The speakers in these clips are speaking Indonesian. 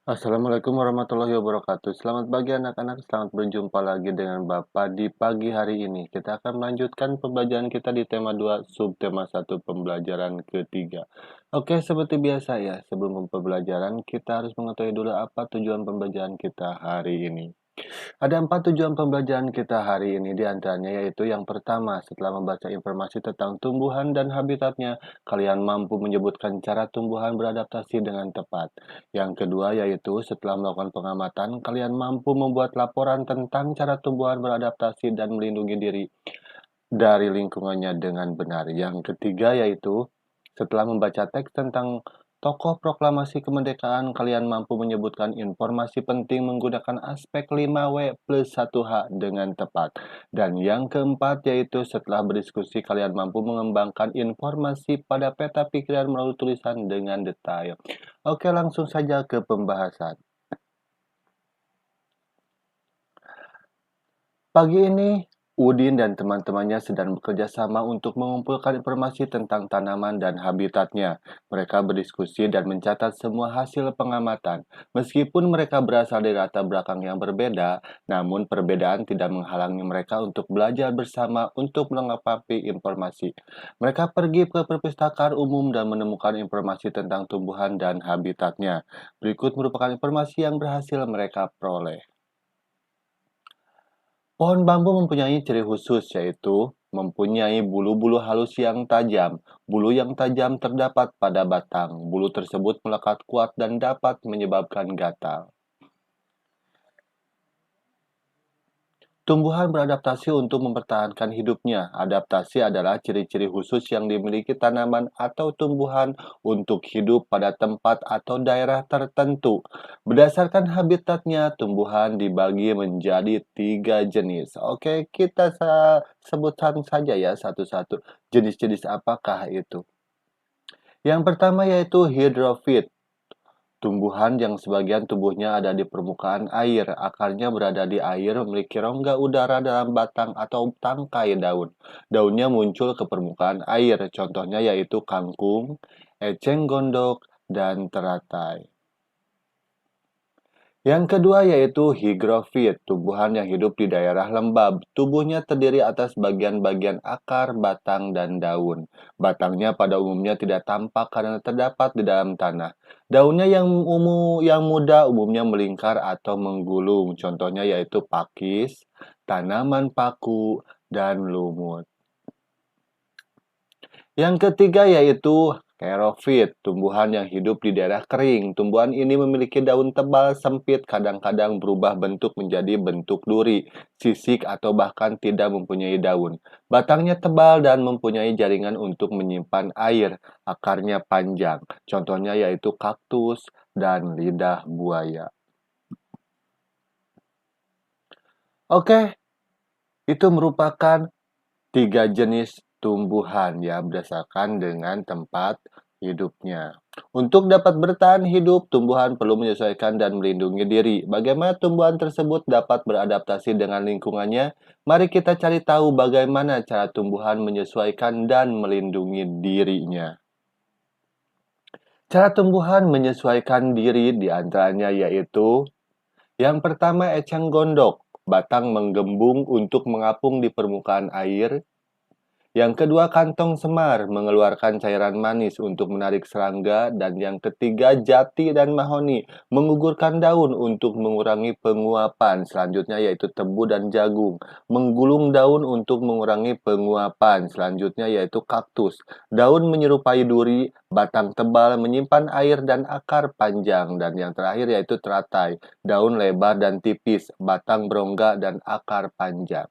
Assalamualaikum warahmatullahi wabarakatuh. Selamat pagi anak-anak, selamat berjumpa lagi dengan Bapak di pagi hari ini. Kita akan melanjutkan pembelajaran kita di tema 2, subtema 1 pembelajaran ketiga. Oke, seperti biasa ya, sebelum pembelajaran kita harus mengetahui dulu apa tujuan pembelajaran kita hari ini. Ada 4 tujuan pembelajaran kita hari ini, di antaranya yaitu yang pertama, setelah membaca informasi tentang tumbuhan dan habitatnya, kalian mampu menyebutkan cara tumbuhan beradaptasi dengan tepat. Yang kedua yaitu setelah melakukan pengamatan, kalian mampu membuat laporan tentang cara tumbuhan beradaptasi dan melindungi diri dari lingkungannya dengan benar. Yang ketiga yaitu setelah membaca teks tentang tokoh proklamasi kemerdekaan, kalian mampu menyebutkan informasi penting menggunakan aspek 5W plus 1H dengan tepat. Dan yang keempat yaitu setelah berdiskusi, kalian mampu mengembangkan informasi pada peta pikiran melalui tulisan dengan detail. Oke, langsung saja ke pembahasan. Pagi ini, Udin dan teman-temannya sedang bekerja sama untuk mengumpulkan informasi tentang tanaman dan habitatnya. Mereka berdiskusi dan mencatat semua hasil pengamatan. Meskipun mereka berasal dari latar belakang yang berbeda, namun perbedaan tidak menghalangi mereka untuk belajar bersama untuk melengkapi informasi. Mereka pergi ke perpustakaan umum dan menemukan informasi tentang tumbuhan dan habitatnya. Berikut merupakan informasi yang berhasil mereka peroleh. Pohon bambu mempunyai ciri khusus, yaitu mempunyai bulu-bulu halus yang tajam. Bulu yang tajam terdapat pada batang. Bulu tersebut melekat kuat dan dapat menyebabkan gatal. Tumbuhan beradaptasi untuk mempertahankan hidupnya. Adaptasi adalah ciri-ciri khusus yang dimiliki tanaman atau tumbuhan untuk hidup pada tempat atau daerah tertentu. Berdasarkan habitatnya, tumbuhan dibagi menjadi 3 jenis. Oke, kita sebutkan saja ya satu-satu. Jenis-jenis apakah itu? Yang pertama yaitu hidrofit. Tumbuhan yang sebagian tubuhnya ada di permukaan air, akarnya berada di air, memiliki rongga udara dalam batang atau tangkai daun. Daunnya muncul ke permukaan air, contohnya yaitu kangkung, eceng gondok, dan teratai. Yang kedua yaitu hygrofit, tumbuhan yang hidup di daerah lembab. Tubuhnya terdiri atas bagian-bagian akar, batang, dan daun. Batangnya pada umumnya tidak tampak karena terdapat di dalam tanah. Daunnya yang muda umumnya melingkar atau menggulung. Contohnya yaitu pakis, tanaman paku, dan lumut. Yang ketiga yaitu xerophyt, tumbuhan yang hidup di daerah kering. Tumbuhan ini memiliki daun tebal, sempit, kadang-kadang berubah bentuk menjadi bentuk duri, sisik, atau bahkan tidak mempunyai daun. Batangnya tebal dan mempunyai jaringan untuk menyimpan air. Akarnya panjang. Contohnya yaitu kaktus dan lidah buaya. Oke, itu merupakan 3 jenis tumbuhan ya berdasarkan dengan tempat hidupnya. Untuk dapat bertahan hidup, tumbuhan perlu menyesuaikan dan melindungi diri. Bagaimana tumbuhan tersebut dapat beradaptasi dengan lingkungannya? Mari kita cari tahu bagaimana cara tumbuhan menyesuaikan dan melindungi dirinya. Cara tumbuhan menyesuaikan diri diantaranya yaitu yang pertama eceng gondok. Batang menggembung untuk mengapung di permukaan air. Yang kedua, kantong semar mengeluarkan cairan manis untuk menarik serangga. Dan yang ketiga, jati dan mahoni menggugurkan daun untuk mengurangi penguapan. Selanjutnya yaitu tebu dan jagung menggulung daun untuk mengurangi penguapan. Selanjutnya yaitu kaktus. Daun menyerupai duri, batang tebal menyimpan air dan akar panjang. Dan yang terakhir yaitu teratai. Daun lebar dan tipis, batang berongga dan akar panjang.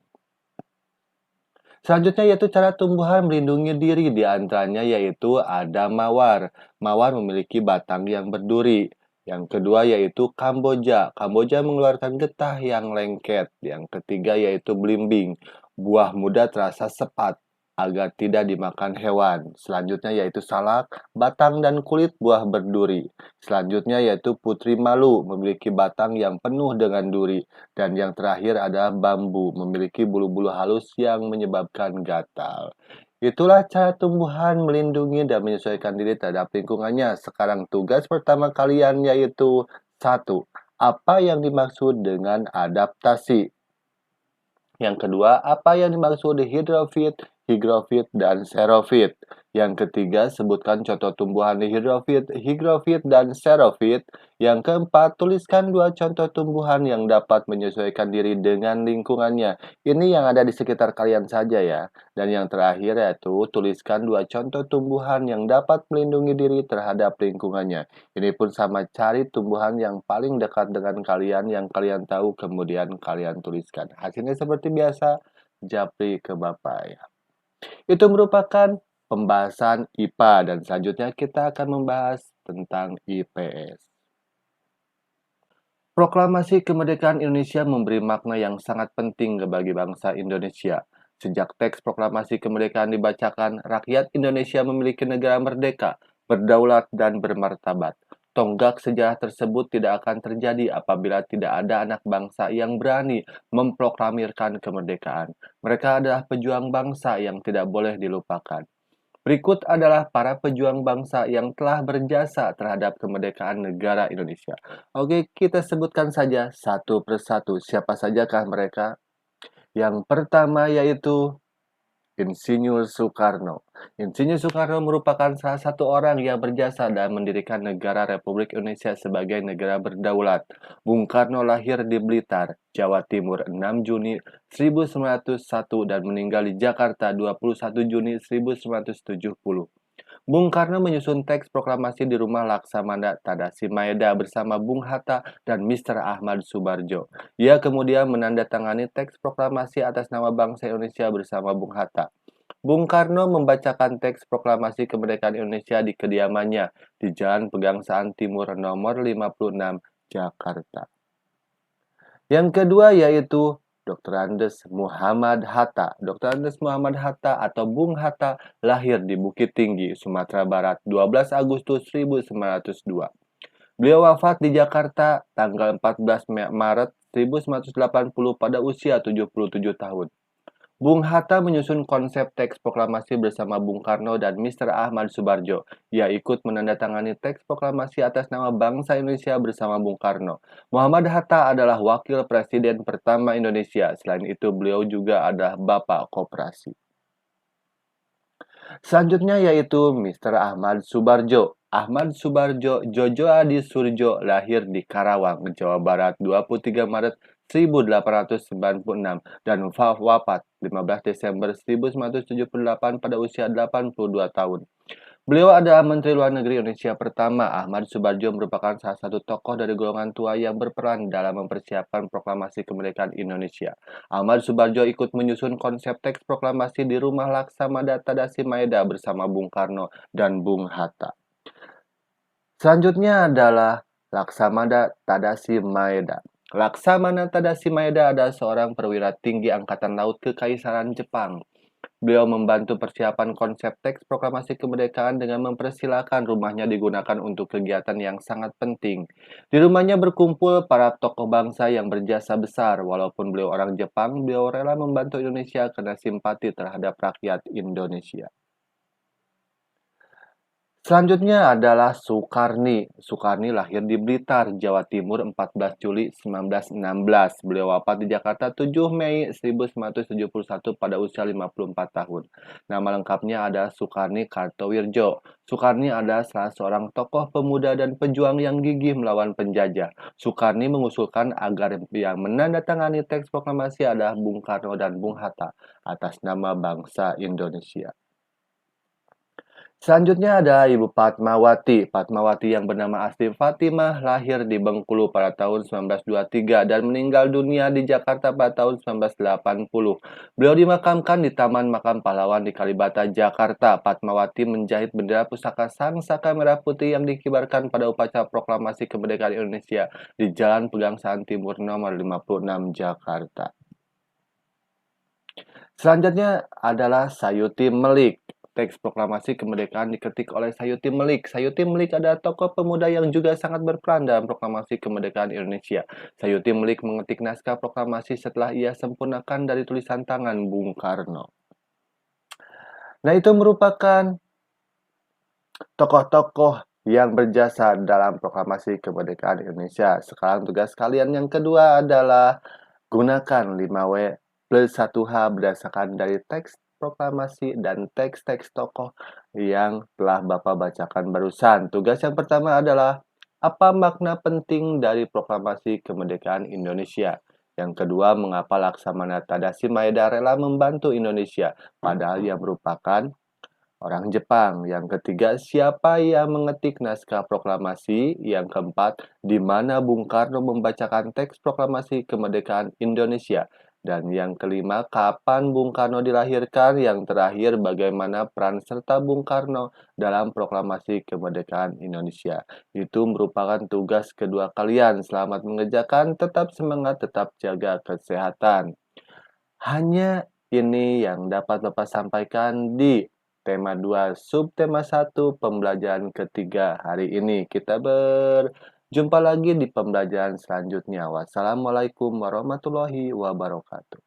Selanjutnya yaitu cara tumbuhan melindungi diri, di antaranya yaitu ada mawar. Mawar memiliki batang yang berduri. Yang kedua yaitu kamboja. Kamboja mengeluarkan getah yang lengket. Yang ketiga yaitu belimbing. Buah muda terasa sepat agar tidak dimakan hewan. Selanjutnya yaitu salak, batang dan kulit buah berduri. Selanjutnya yaitu putri malu, memiliki batang yang penuh dengan duri. Dan yang terakhir adalah bambu, memiliki bulu-bulu halus yang menyebabkan gatal. Itulah cara tumbuhan melindungi dan menyesuaikan diri terhadap lingkungannya. Sekarang tugas pertama kalian yaitu 1. Apa yang dimaksud dengan adaptasi? Yang kedua, apa yang dimaksud hidrofit, higrofit, dan xerofit? Yang ketiga, sebutkan contoh tumbuhan hidrofit, higrofit, dan xerofit. Yang keempat, tuliskan dua contoh tumbuhan yang dapat menyesuaikan diri dengan lingkungannya. Ini yang ada di sekitar kalian saja ya. Dan yang terakhir yaitu tuliskan dua contoh tumbuhan yang dapat melindungi diri terhadap lingkungannya. Ini pun sama, cari tumbuhan yang paling dekat dengan kalian yang kalian tahu kemudian kalian tuliskan. Hasilnya seperti biasa, japri ke Bapak ya. Itu merupakan pembahasan IPA dan selanjutnya kita akan membahas tentang IPS. Proklamasi Kemerdekaan Indonesia memberi makna yang sangat penting bagi bangsa Indonesia. Sejak teks proklamasi kemerdekaan dibacakan, rakyat Indonesia memiliki negara merdeka, berdaulat, dan bermartabat. Tonggak sejarah tersebut tidak akan terjadi apabila tidak ada anak bangsa yang berani memproklamirkan kemerdekaan. Mereka adalah pejuang bangsa yang tidak boleh dilupakan. Berikut adalah para pejuang bangsa yang telah berjasa terhadap kemerdekaan negara Indonesia. Oke, kita sebutkan saja satu persatu. Siapa sajakah mereka? Yang pertama yaitu Insinyur Soekarno. Insinyur Soekarno merupakan salah satu orang yang berjasa dan mendirikan negara Republik Indonesia sebagai negara berdaulat. Bung Karno lahir di Blitar, Jawa Timur 6 Juni 1901 dan meninggal di Jakarta 21 Juni 1970. Bung Karno menyusun teks proklamasi di rumah Laksamana Tadasi Maeda bersama Bung Hatta dan Mr. Ahmad Subarjo. Ia kemudian menandatangani teks proklamasi atas nama bangsa Indonesia bersama Bung Hatta. Bung Karno membacakan teks proklamasi kemerdekaan Indonesia di kediamannya di Jalan Pegangsaan Timur nomor 56, Jakarta. Yang kedua yaitu Dr. Andes Muhammad Hatta. Dr. Andes Muhammad Hatta atau Bung Hatta lahir di Bukit Tinggi, Sumatera Barat, 12 Agustus 1902. Beliau wafat di Jakarta tanggal 14 Maret 1980 pada usia 77 tahun. Bung Hatta menyusun konsep teks proklamasi bersama Bung Karno dan Mr. Ahmad Subarjo. Ia ikut menandatangani teks proklamasi atas nama bangsa Indonesia bersama Bung Karno. Muhammad Hatta adalah wakil presiden pertama Indonesia. Selain itu, beliau juga adalah bapak koperasi. Selanjutnya yaitu Mr. Ahmad Subarjo. Ahmad Subarjo Jojo Adi Surjo lahir di Karawang, Jawa Barat 23 Maret 1896 dan wafat 15 Desember 1978 pada usia 82 tahun. Beliau adalah Menteri Luar Negeri Indonesia pertama. Ahmad Subarjo merupakan salah satu tokoh dari golongan tua yang berperan dalam mempersiapkan proklamasi kemerdekaan Indonesia. Ahmad Subarjo ikut menyusun konsep teks proklamasi di rumah Laksamana Tadasi Maeda bersama Bung Karno dan Bung Hatta. Selanjutnya adalah Laksamana Tadasi Maeda. Laksamana Tadasi Maeda adalah seorang perwira tinggi Angkatan Laut Kekaisaran Jepang. Beliau membantu persiapan konsep teks proklamasi kemerdekaan dengan mempersilahkan rumahnya digunakan untuk kegiatan yang sangat penting. Di rumahnya berkumpul para tokoh bangsa yang berjasa besar. Walaupun beliau orang Jepang, beliau rela membantu Indonesia karena simpati terhadap rakyat Indonesia. Selanjutnya adalah Soekarni. Soekarni lahir di Blitar, Jawa Timur 14 Juli 1916. Beliau wafat di Jakarta 7 Mei 1971 pada usia 54 tahun. Nama lengkapnya adalah Soekarni Kartowirjo. Soekarni adalah salah seorang tokoh pemuda dan pejuang yang gigih melawan penjajah. Soekarni mengusulkan agar yang menandatangani teks proklamasi adalah Bung Karno dan Bung Hatta atas nama bangsa Indonesia. Selanjutnya ada Ibu Fatmawati. Fatmawati yang bernama asli Fatimah lahir di Bengkulu pada tahun 1923 dan meninggal dunia di Jakarta pada tahun 1980. Beliau dimakamkan di Taman Makam Pahlawan di Kalibata, Jakarta. Fatmawati menjahit bendera pusaka Sang Saka Merah Putih yang dikibarkan pada upacara proklamasi kemerdekaan Indonesia di Jalan Pegangsaan Timur nomor 56, Jakarta. Selanjutnya adalah Sayuti Melik. Teks proklamasi kemerdekaan diketik oleh Sayuti Melik. Sayuti Melik adalah tokoh pemuda yang juga sangat berperan dalam proklamasi kemerdekaan Indonesia. Sayuti Melik mengetik naskah proklamasi setelah ia sempurnakan dari tulisan tangan Bung Karno. Nah, itu merupakan tokoh-tokoh yang berjasa dalam proklamasi kemerdekaan Indonesia. Sekarang tugas kalian yang kedua adalah gunakan 5W plus 1H berdasarkan dari teks proklamasi dan teks-teks tokoh yang telah Bapak bacakan barusan. Tugas yang pertama adalah apa makna penting dari proklamasi kemerdekaan Indonesia? Yang kedua, mengapa Laksamana Tadashi Maeda rela membantu Indonesia, padahal ia merupakan orang Jepang. Yang ketiga, siapa yang mengetik naskah proklamasi? Yang keempat, di mana Bung Karno membacakan teks proklamasi kemerdekaan Indonesia? Dan yang kelima, kapan Bung Karno dilahirkan? Yang terakhir, bagaimana peran serta Bung Karno dalam proklamasi kemerdekaan Indonesia? Itu merupakan tugas kedua kalian. Selamat mengerjakan, tetap semangat, tetap jaga kesehatan. Hanya ini yang dapat Bapak sampaikan di tema 2 subtema 1 pembelajaran ketiga hari ini. Kita berjumpa lagi di pembelajaran selanjutnya. Wassalamualaikum warahmatullahi wabarakatuh.